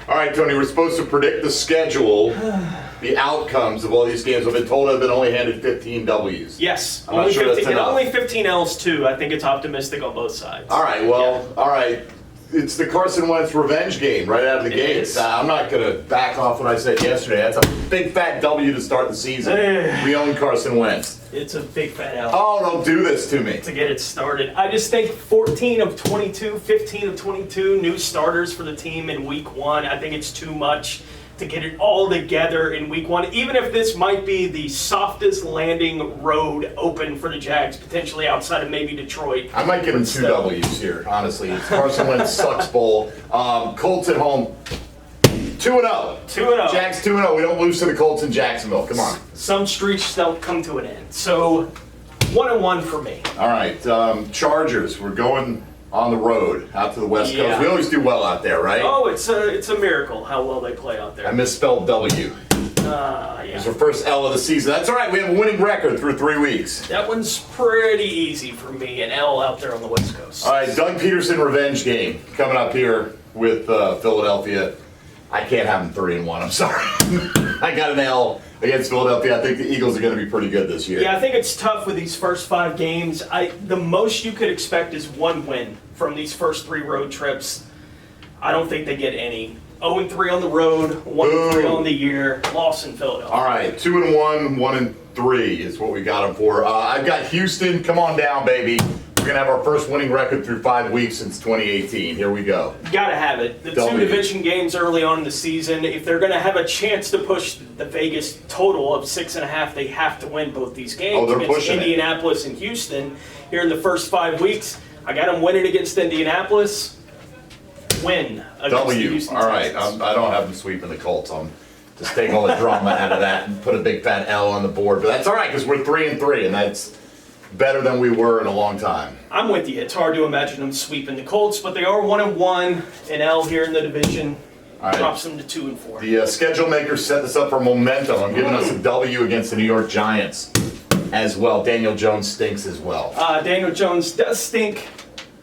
All right, Tony, we're supposed to predict the schedule, the outcomes of all these games. I've been told I've been only handed 15 W's. Yes. I'm not sure 15, that's enough. and only 15 L's, too. I think it's optimistic on both sides. All right, well, all right. It's the Carson Wentz revenge game right out of the gates. I'm not going to back off what I said yesterday. That's a big fat W to start the season. We own Carson Wentz. It's a big fat L. Oh, don't do this to me. To get it started. I just think 14 of 22, 15 of 22 new starters for the team in week one. I think it's too much to get it all together in week one, even if this might be the softest landing road open for the Jags, potentially outside of maybe Detroit. I might give him two W's here, honestly. It's Carson Wentz sucks bowl. Colts at home, 2-0. 2-0. Jags 2-0. We don't lose to the Colts in Jacksonville. Come on. Some streaks don't come to an end. So 1-1 for me. All right, Chargers. We're going on the road out to the West Coast. We always do well out there, right? Oh, it's a miracle how well they play out there. I misspelled W. Yeah. It's our first L of the season. That's all right. We have a winning record through 3 weeks. That one's pretty easy for me, an L out there on the West Coast. All right, Doug Peterson revenge game coming up here with Philadelphia. I can't have them 3-1. I'm sorry. I got an L against Philadelphia. I think the Eagles are going to be pretty good this year. Yeah, I think it's tough with these first 5 games. The most you could expect is 1 win from these first 3 road trips. I don't think they get any. 0-3 on the road, 1-3 on the year, loss in Philadelphia. All right, 2-1, 1-3 is what we got them for. I've got Houston. Come on down, baby. We're going to have our first winning record through 5 weeks since 2018. Here we go. Gotta have it. The W. 2 division games early on in the season, if they're going to have a chance to push the Vegas total of 6.5, they have to win both these games. Oh, they're against pushing Indianapolis and Houston here in the first 5 weeks. I got them winning against Indianapolis. Win against the W. Houston All right, Texans. I don't have them sweeping the Colts. I'm just taking all the drama out of that and put a big fat L on the board. But that's all right because we're 3-3, and that's better than we were in a long time. I'm with you. It's hard to imagine them sweeping the Colts, but they are 1-1, an L here in the division. All right. Drops them to 2-4. The schedule makers set this up for momentum. I'm giving us a W against the New York Giants as well. Daniel Jones stinks as well. Daniel Jones does stink.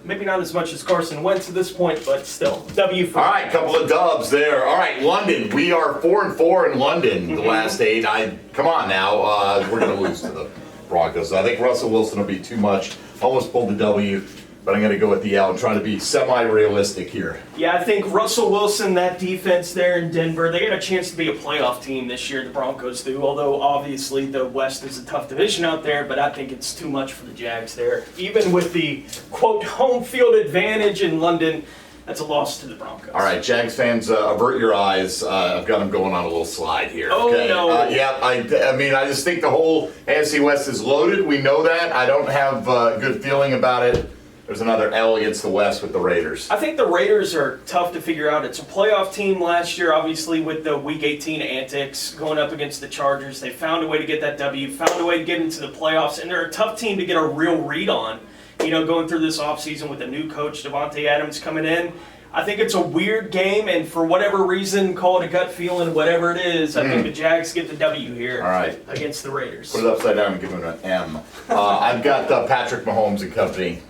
Maybe not as much as Carson Wentz at this point, but still. W for All right, couple of dubs there. All right, London. We are 4-4 in London the last 8. Come on now. We're going to lose to the Broncos. I think Russell Wilson will be too much. Almost pulled the W, but I'm going to go with the L and try to be semi-realistic here. Yeah, I think Russell Wilson, that defense there in Denver, they got a chance to be a playoff team this year, the Broncos do, although obviously the West is a tough division out there, but I think it's too much for the Jags there. Even with the, quote, home field advantage in London, that's a loss to the Broncos. All right, Jags fans, avert your eyes. I've got them going on a little slide here. Oh, okay? no. Yeah, I mean, I just think the whole AFC West is loaded. We know that. I don't have a good feeling about it. There's another L against the West with the Raiders. I think the Raiders are tough to figure out. It's a playoff team last year, obviously, with the Week 18 antics going up against the Chargers. They found a way to get that W, found a way to get into the playoffs, and they're a tough team to get a real read on. You know, going through this offseason with a new coach, Devontae Adams, coming in. I think it's a weird game, and for whatever reason, call it a gut feeling, whatever it is, I think the Jags get the W here against the Raiders. Put it upside down and give it an M. I've got Patrick Mahomes and company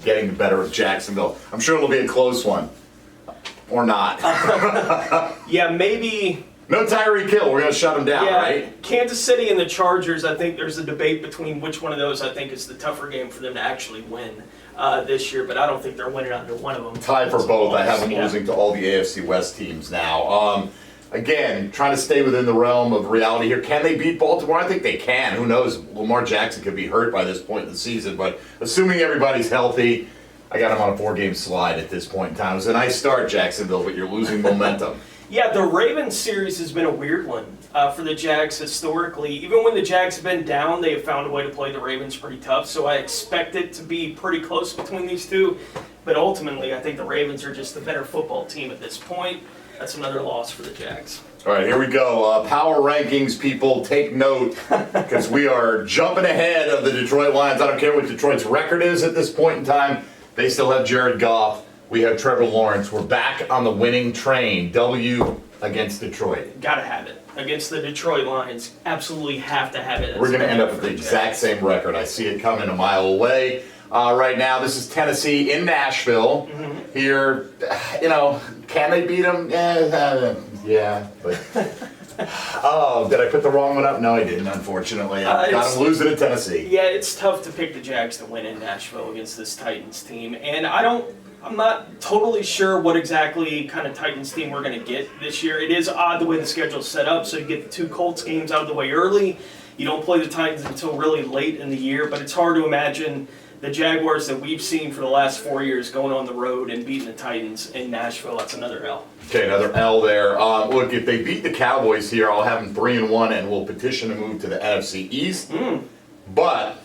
getting the better of Jacksonville. I'm sure it'll be a close one. Or not. Yeah, maybe. No Tyreek Hill. We're going to shut him down, right? Kansas City and the Chargers, I think there's a debate between which one of those I think is the tougher game for them to actually win this year, but I don't think they're winning under one of them. Tie for both. I have them losing to all the AFC West teams now. Again, trying to stay within the realm of reality here. Can they beat Baltimore? I think they can. Who knows? Lamar Jackson could be hurt by this point in the season, but assuming everybody's healthy, I got them on a 4-game slide at this point in time. It was a nice start, Jacksonville, but you're losing momentum. Yeah, the Ravens series has been a weird one for the Jags historically. Even when the Jags have been down, they have found a way to play the Ravens pretty tough, so I expect it to be pretty close between these two. But ultimately, I think the Ravens are just the better football team at this point. That's another loss for the Jags. All right, here we go. Power rankings, people, take note, because we are jumping ahead of the Detroit Lions. I don't care what Detroit's record is at this point in time. They still have Jared Goff. We have Trevor Lawrence. We're back on the winning train. W against Detroit. Gotta have it. Against the Detroit Lions. Absolutely have to have it. We're going to end up with the exact same record. I see it coming a mile away. Right now, this is Tennessee in Nashville. Here, you know, Can they beat them? Yeah, but. Oh, did I put the wrong one up? No, I didn't, unfortunately. I got them losing to Tennessee. Yeah, it's tough to pick the Jags to win in Nashville against this Titans team. And I'm not totally sure what exactly kind of Titans team we're going to get this year. It is odd the way the schedule's set up, so you get the 2 Colts games out of the way early. You don't play the Titans until really late in the year, but it's hard to imagine the Jaguars that we've seen for the last 4 years going on the road and beating the Titans in Nashville. That's another L. Okay, another L there. Look, if they beat the Cowboys here, I'll have them 3-1, and we'll petition to move to the NFC East. But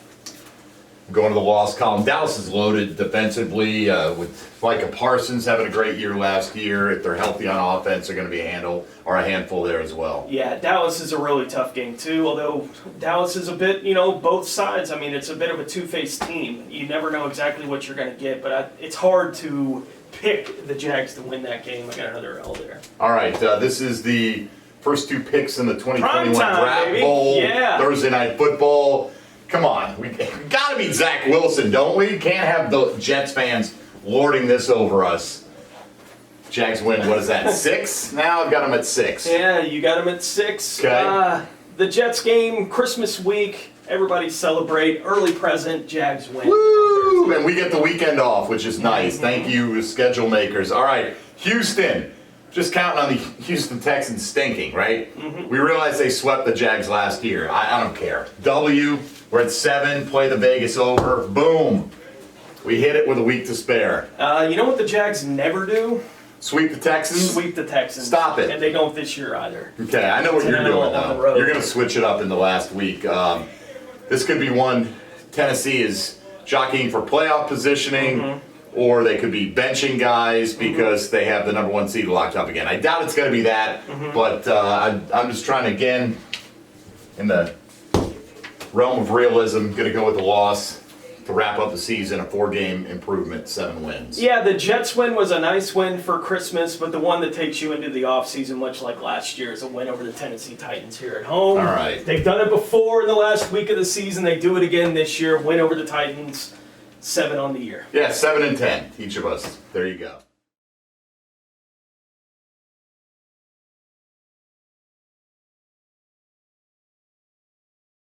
going to the loss column, Dallas is loaded defensively with Micah Parsons having a great year last year. If they're healthy on offense, they're going to be a handful there as well. Yeah, Dallas is a really tough game too, although Dallas is a bit, both sides. I mean, it's a bit of a two-faced team. You never know exactly what you're going to get, but it's hard to pick the Jags to win that game. I got another L there. All right, this is the first 2 picks in the 2021 Primetime, Draft baby. Bowl, Yeah. Thursday Night Football. Come on, we got to beat Zach Wilson, don't we? Can't have the Jets fans lording this over us. Jags win, what is that, 6? Now I've got them at 6. Yeah, you got them at 6. Okay. The Jets game, Christmas week, everybody celebrate, early present, Jags win. Woo! And we get the weekend off, which is nice. Thank you, schedule makers. All right, Houston. Just counting on the Houston Texans stinking, right? We realized they swept the Jags last year. I don't care. W, we're at 7, play the Vegas over. Boom. We hit it with a week to spare. You know what the Jags never do? Sweep the Texans? Sweep the Texans. Stop it. And they don't this year either. Okay, I know what you're 10-0 doing on the though. road. You're going to switch it up in the last week. This could be one. Tennessee is jockeying for playoff positioning, or they could be benching guys because they have the number 1 seed locked up again. I doubt it's going to be that, but I'm just trying to, again, in the realm of realism, going to go with the loss to wrap up the season, a 4-game improvement, 7 wins. Yeah, the Jets win was a nice win for Christmas, but the one that takes you into the offseason, much like last year, is a win over the Tennessee Titans here at home. All right. They've done it before in the last week of the season. They do it again this year. Win over the Titans, 7 on the year. Yeah, 7 and 10, each of us. There you go.